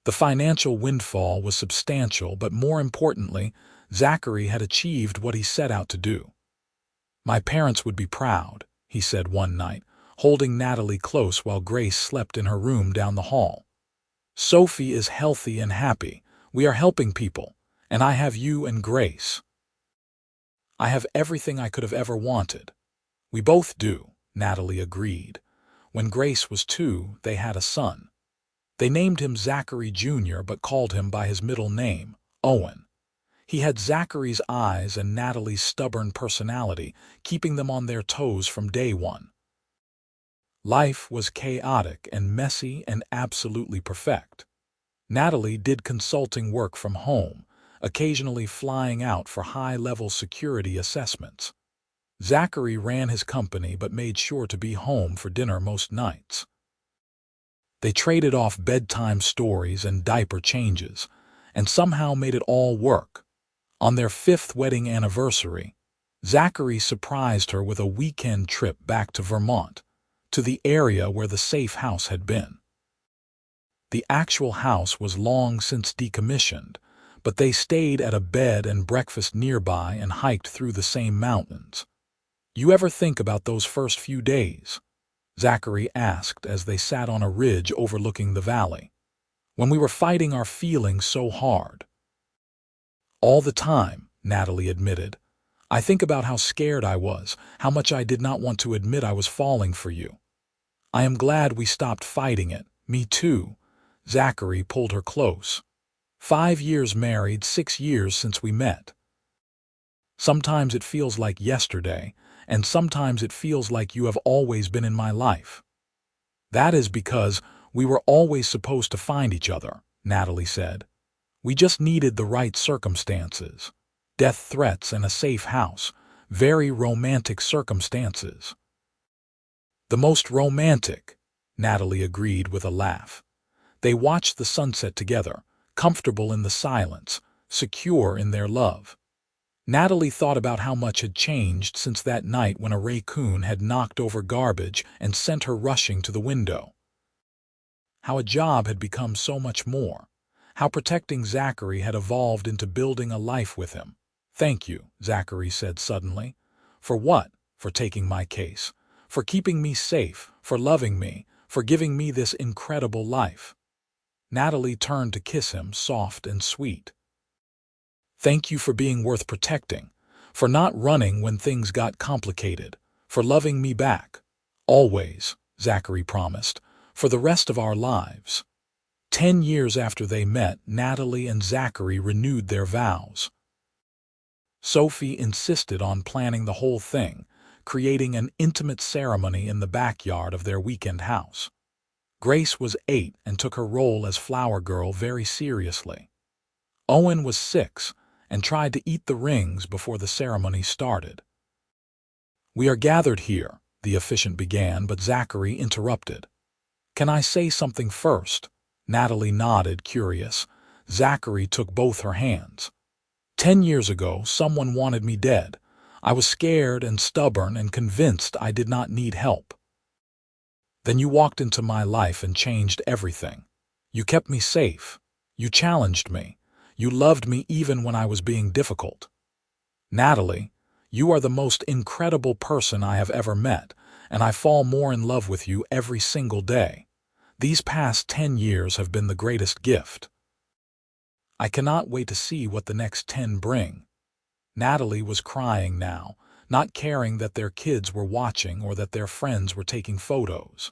A: The financial windfall was substantial, but more importantly, Zachary had achieved what he set out to do. "My parents would be proud," he said one night, holding Natalie close while Grace slept in her room down the hall. "Sophie is healthy and happy. We are helping people, and I have you and Grace. I have everything I could have ever wanted." "We both do," Natalie agreed. When Grace was 2, they had a son. They named him Zachary Jr. but called him by his middle name, Owen. He had Zachary's eyes and Natalie's stubborn personality, keeping them on their toes from day one. Life was chaotic and messy and absolutely perfect. Natalie did consulting work from home, occasionally flying out for high-level security assessments. Zachary ran his company but made sure to be home for dinner most nights. They traded off bedtime stories and diaper changes, and somehow made it all work. On their 5th wedding anniversary, Zachary surprised her with a weekend trip back to Vermont, to the area where the safe house had been. The actual house was long since decommissioned, but they stayed at a bed and breakfast nearby and hiked through the same mountains. "You ever think about those first few days?" Zachary asked as they sat on a ridge overlooking the valley. "When we were fighting our feelings so hard." "All the time," Natalie admitted. "I think about how scared I was, how much I did not want to admit I was falling for you. I am glad we stopped fighting it." "Me too." Zachary pulled her close. 5 years married, 6 years since we met. Sometimes it feels like yesterday, and sometimes it feels like you have always been in my life." "That is because we were always supposed to find each other," Natalie said. "We just needed the right circumstances. Death threats and a safe house. Very romantic circumstances." "The most romantic," Natalie agreed with a laugh. They watched the sunset together, comfortable in the silence, secure in their love. Natalie thought about how much had changed since that night when a raccoon had knocked over garbage and sent her rushing to the window. How a job had become so much more. How protecting Zachary had evolved into building a life with him. "Thank you," Zachary said suddenly. "For what? For taking my case. For keeping me safe. For loving me. For giving me this incredible life." Natalie turned to kiss him, soft and sweet. "Thank you for being worth protecting. For not running when things got complicated. For loving me back. Always," Zachary promised. "For the rest of our lives." 10 years after they met, Natalie and Zachary renewed their vows. Sophie insisted on planning the whole thing, creating an intimate ceremony in the backyard of their weekend house. Grace was 8 and took her role as flower girl very seriously. Owen was 6 and tried to eat the rings before the ceremony started. "We are gathered here," the officiant began, but Zachary interrupted. "Can I say something first?" Natalie nodded, curious. Zachary took both her hands. 10 years ago, someone wanted me dead. I was scared and stubborn and convinced I did not need help. Then you walked into my life and changed everything. You kept me safe. You challenged me. You loved me even when I was being difficult. Natalie, you are the most incredible person I have ever met, and I fall more in love with you every single day. These past 10 years have been the greatest gift. I cannot wait to see what the next 10 bring." Natalie was crying now, not caring that their kids were watching or that their friends were taking photos.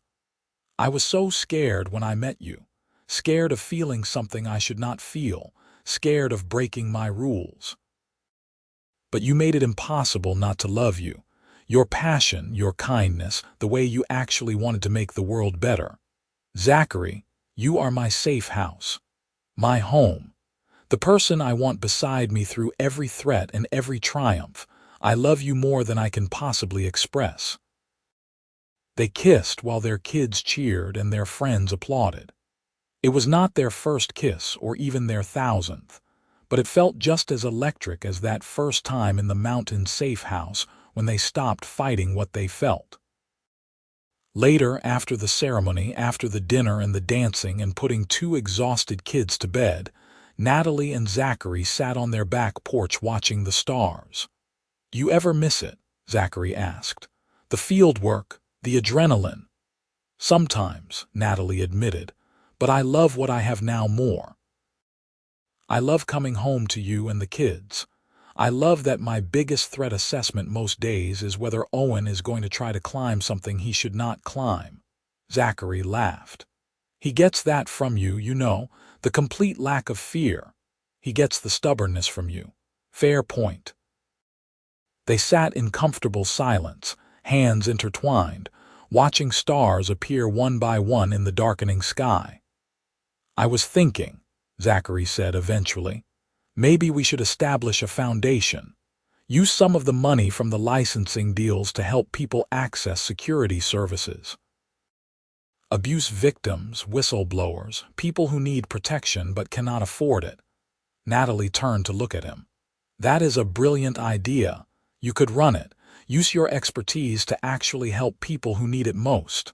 A: "I was so scared when I met you, scared of feeling something I should not feel, scared of breaking my rules. But you made it impossible not to love you. Your passion, your kindness, the way you actually wanted to make the world better. Zachary, you are my safe house, my home, the person I want beside me through every threat and every triumph. I love you more than I can possibly express." They kissed while their kids cheered and their friends applauded. It was not their first kiss or even their 1000th, but it felt just as electric as that first time in the mountain safe house when they stopped fighting what they felt. Later, after the ceremony, after the dinner and the dancing and putting 2 exhausted kids to bed, Natalie and Zachary sat on their back porch watching the stars. "You ever miss it?" Zachary asked. "The field work, the adrenaline?" "Sometimes," Natalie admitted, "but I love what I have now more. I love coming home to you and the kids. I love that my biggest threat assessment most days is whether Owen is going to try to climb something he should not climb." Zachary laughed. "He gets that from you, you know, the complete lack of fear. He gets the stubbornness from you. Fair point." They sat in comfortable silence, hands intertwined, watching stars appear one by one in the darkening sky. "I was thinking," Zachary said eventually, "maybe we should establish a foundation. Use some of the money from the licensing deals to help people access security services. Abuse victims, whistleblowers, people who need protection but cannot afford it." Natalie turned to look at him. "That is a brilliant idea. You could run it. Use your expertise to actually help people who need it most."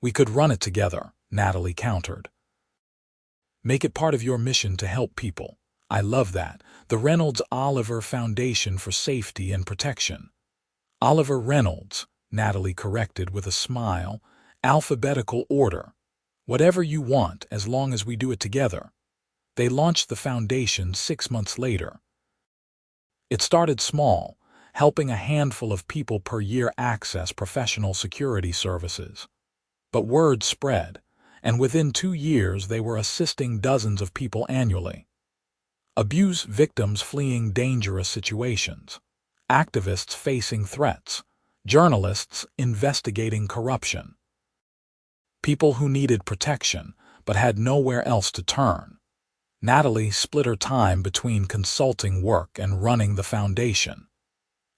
A: "We could run it together," Natalie countered. "Make it part of your mission to help people. I love that. The Reynolds Oliver Foundation for Safety and Protection." "Oliver Reynolds," Natalie corrected with a smile. "Alphabetical order. Whatever you want, as long as we do it together." They launched the foundation 6 months later. It started small, helping a handful of people per year access professional security services. But word spread, and within 2 years they were assisting dozens of people annually. Abuse victims fleeing dangerous situations, activists facing threats, journalists investigating corruption. People who needed protection but had nowhere else to turn. Natalie split her time between consulting work and running the foundation.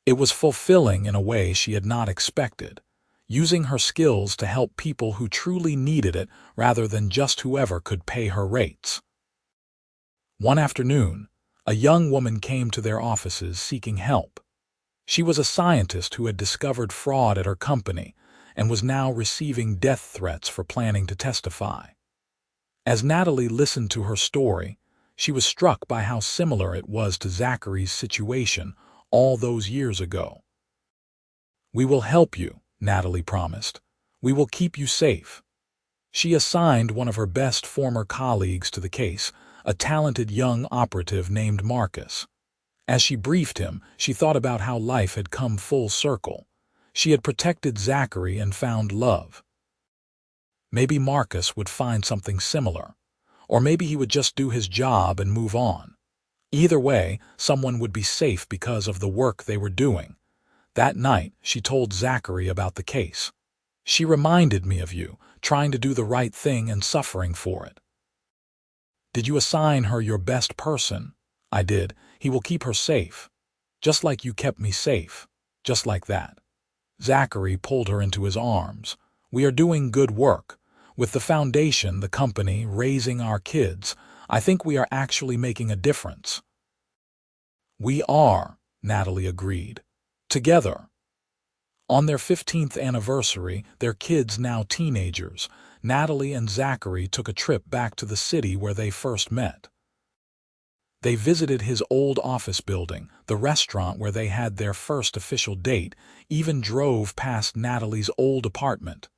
A: It was fulfilling in a way she had not expected, using her skills to help people who truly needed it rather than just whoever could pay her rates. One afternoon, A young woman came to their offices seeking help. She was a scientist who had discovered fraud at her company and was now receiving death threats for planning to testify. As Natalie listened to her story, she was struck by how similar it was to Zachary's situation all those years ago. "We will help you," Natalie promised. "We will keep you safe." She assigned one of her best former colleagues to the case, a talented young operative named Marcus. As she briefed him, she thought about how life had come full circle. She had protected Zachary and found love. Maybe Marcus would find something similar, or maybe he would just do his job and move on. Either way, someone would be safe because of the work they were doing. That night, she told Zachary about the case. "She reminded me of you, trying to do the right thing and suffering for it." "Did you assign her your best person?" "I did. He will keep her safe. Just like you kept me safe. Just like that." Zachary pulled her into his arms. "We are doing good work. With the foundation, the company, raising our kids, I think we are actually making a difference." "We are," Natalie agreed. "Together." On their 15th anniversary, their kids now teenagers, Natalie and Zachary took a trip back to the city where they first met. They visited his old office building, the restaurant where they had their first official date, even drove past Natalie's old apartment.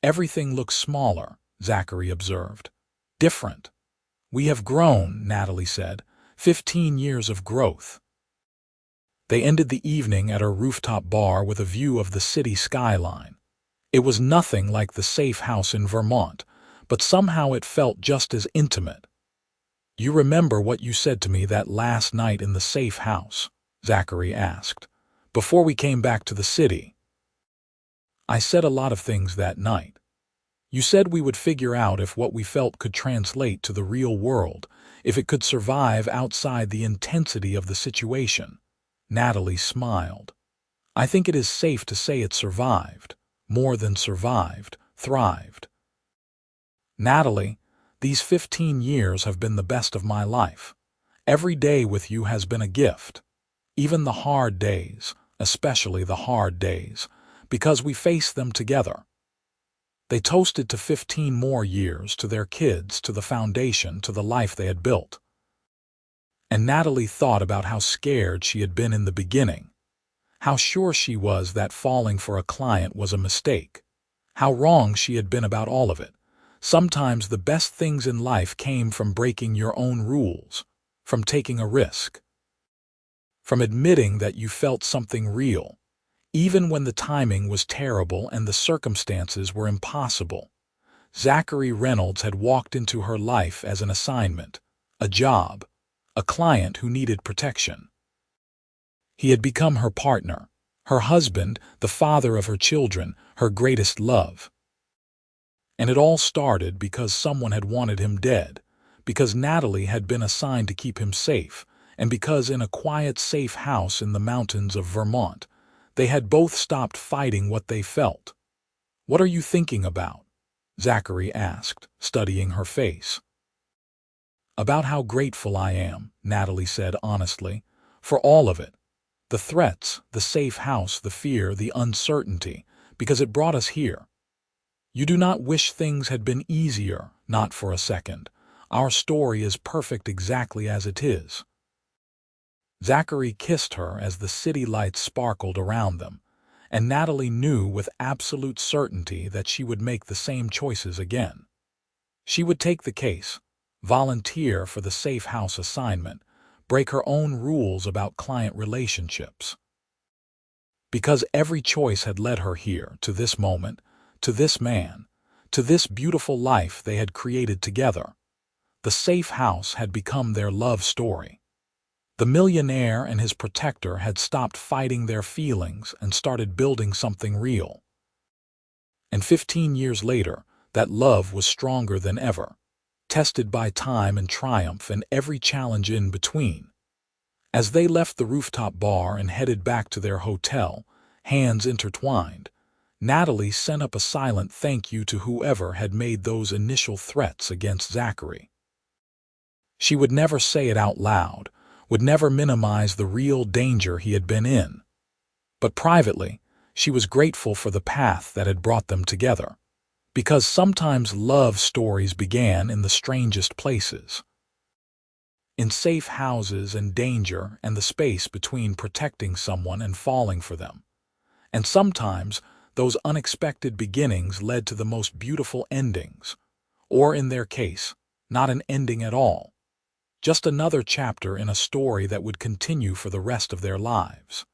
A: "Everything looks smaller," Zachary observed. "Different." "We have grown," Natalie said. 15 years of growth." They ended the evening at a rooftop bar with a view of the city skyline. It was nothing like the safe house in Vermont, but somehow it felt just as intimate. "You remember what you said to me that last night in the safe house?" Zachary asked. "Before we came back to the city." "I said a lot of things that night. You said we would figure out if what we felt could translate to the real world, if it could survive outside the intensity of the situation." Natalie smiled. "I think it is safe to say it survived. More than survived, thrived." "Natalie, these 15 years have been the best of my life. Every day with you has been a gift. Even the hard days, especially the hard days, because we face them together." They toasted to 15 more years, to their kids, to the foundation, to the life they had built. And Natalie thought about how scared she had been in the beginning. How sure she was that falling for a client was a mistake. How wrong she had been about all of it. Sometimes the best things in life came from breaking your own rules, from taking a risk, from admitting that you felt something real, even when the timing was terrible and the circumstances were impossible. Zachary Reynolds had walked into her life as an assignment, a job, a client who needed protection. He had become her partner, her husband, the father of her children, her greatest love. And it all started because someone had wanted him dead, because Natalie had been assigned to keep him safe, and because in a quiet, safe house in the mountains of Vermont, they had both stopped fighting what they felt. "What are you thinking about?" Zachary asked, studying her face. "About how grateful I am," Natalie said honestly, "for all of it. The threats, the safe house, the fear, the uncertainty, because it brought us here. You do not wish things had been easier, not for a second. Our story is perfect exactly as it is." Zachary kissed her as the city lights sparkled around them, and Natalie knew with absolute certainty that she would make the same choices again. She would take the case, volunteer for the safe house assignment, break her own rules about client relationships. Because every choice had led her here, to this moment, to this man, to this beautiful life they had created together. The safe house had become their love story. The millionaire and his protector had stopped fighting their feelings and started building something real. And 15 years later, that love was stronger than ever, tested by time and triumph and every challenge in between. As they left the rooftop bar and headed back to their hotel, hands intertwined, Natalie sent up a silent thank you to whoever had made those initial threats against Zachary. She would never say it out loud, would never minimize the real danger he had been in. But privately, she was grateful for the path that had brought them together, because sometimes love stories began in the strangest places. In safe houses and danger and the space between protecting someone and falling for them. And sometimes those unexpected beginnings led to the most beautiful endings, or in their case, not an ending at all, just another chapter in a story that would continue for the rest of their lives.